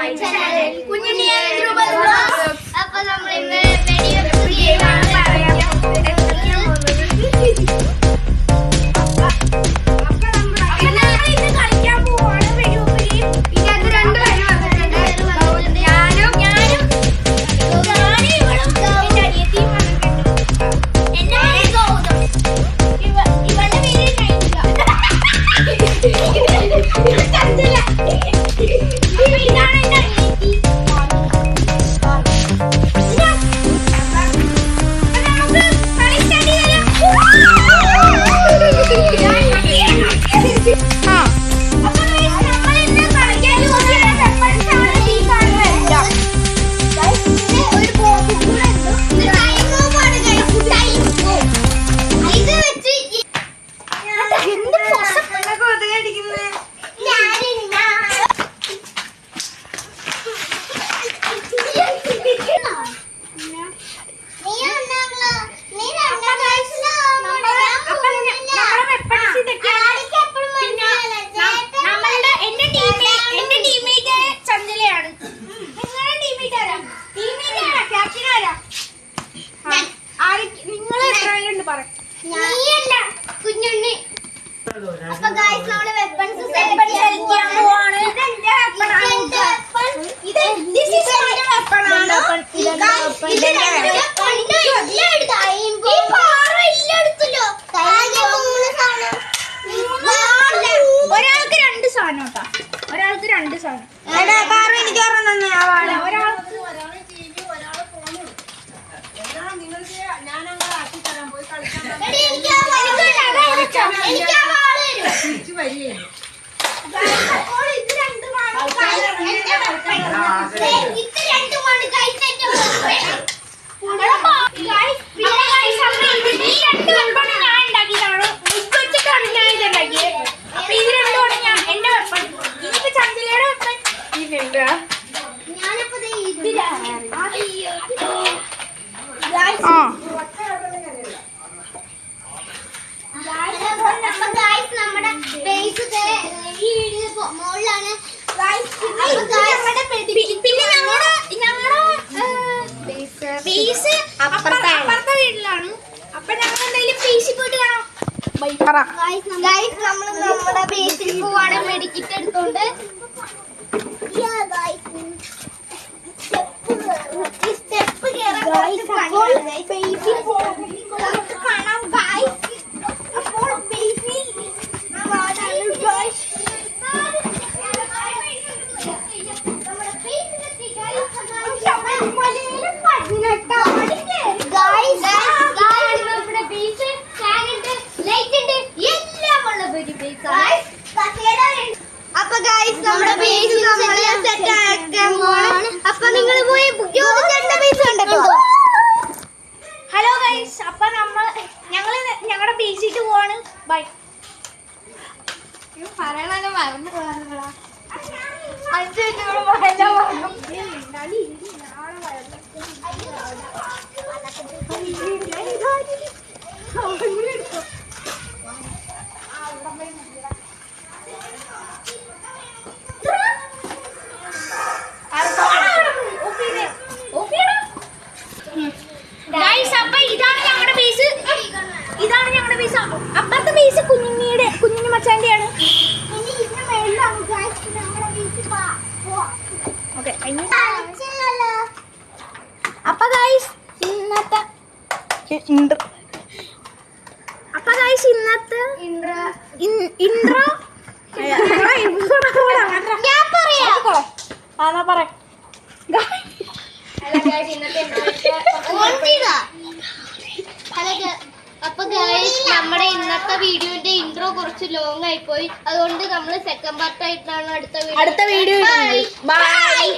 My channel Kunjunni അപ്പോൾ നമ്മൾ ഇന്ന് വെടിവെപ്പ് ഗെയിമാണ് പറയാൻ കുഞ്ഞുണ്ണി. അപ്പൊ ഗൈസ് നമ്മള് വെപ്പൺസ് സെലക്ട് ചെയ്യാൻ പോവാണ്. ഒരാൾക്ക് രണ്ട് സാധനം കേട്ടോ, ഒരാൾക്ക് രണ്ട് സാധനം. എനിക്ക് ഒരാൾക്ക് അപ്പുറത്തെ വീട്ടിലാണ്. അപ്പൊ ഞങ്ങൾ എന്തായാലും ബേസിൽ പോയിട്ട് കാണാം. നമ്മൾ നമ്മുടെ ബേസിൽ പോവാണ് മെഡിക്കറ്റ് എടുത്തോണ്ട്. സ്റ്റെപ്പ് അപ്പൊ ഗൈസ് നമ്മുടെ ബേസ് സെറ്റ് ആക്കാൻ പോവാണ്. അപ്പൊ നിങ്ങൾ പോയി ബേസ് കണ്ടോ? ഹലോ ഗൈസ്, അപ്പൊ ഞങ്ങള് ഞങ്ങളുടെ ബേസിട്ട് പോവാണ്. ബൈ. പറയണ മറന്നു പോകാനുള്ള അപ്പുറത്തെ ബേസ് കുഞ്ഞിന് മച്ചാന്റെയാണ്. അപ്പൊ ഗൈസ് ഇന്നത്തെ ഇൻട്രോ അപ്പൊ ഗൈസ് നമ്മുടെ ഇന്നത്തെ വീഡിയോന്റെ ഇൻട്രോ കുറച്ച് ലോങ് ആയി പോയി. അതുകൊണ്ട് നമ്മൾ സെക്കൻഡ് പാർട്ട് ആയിട്ടാണ് അടുത്ത വീഡിയോ. ബൈ.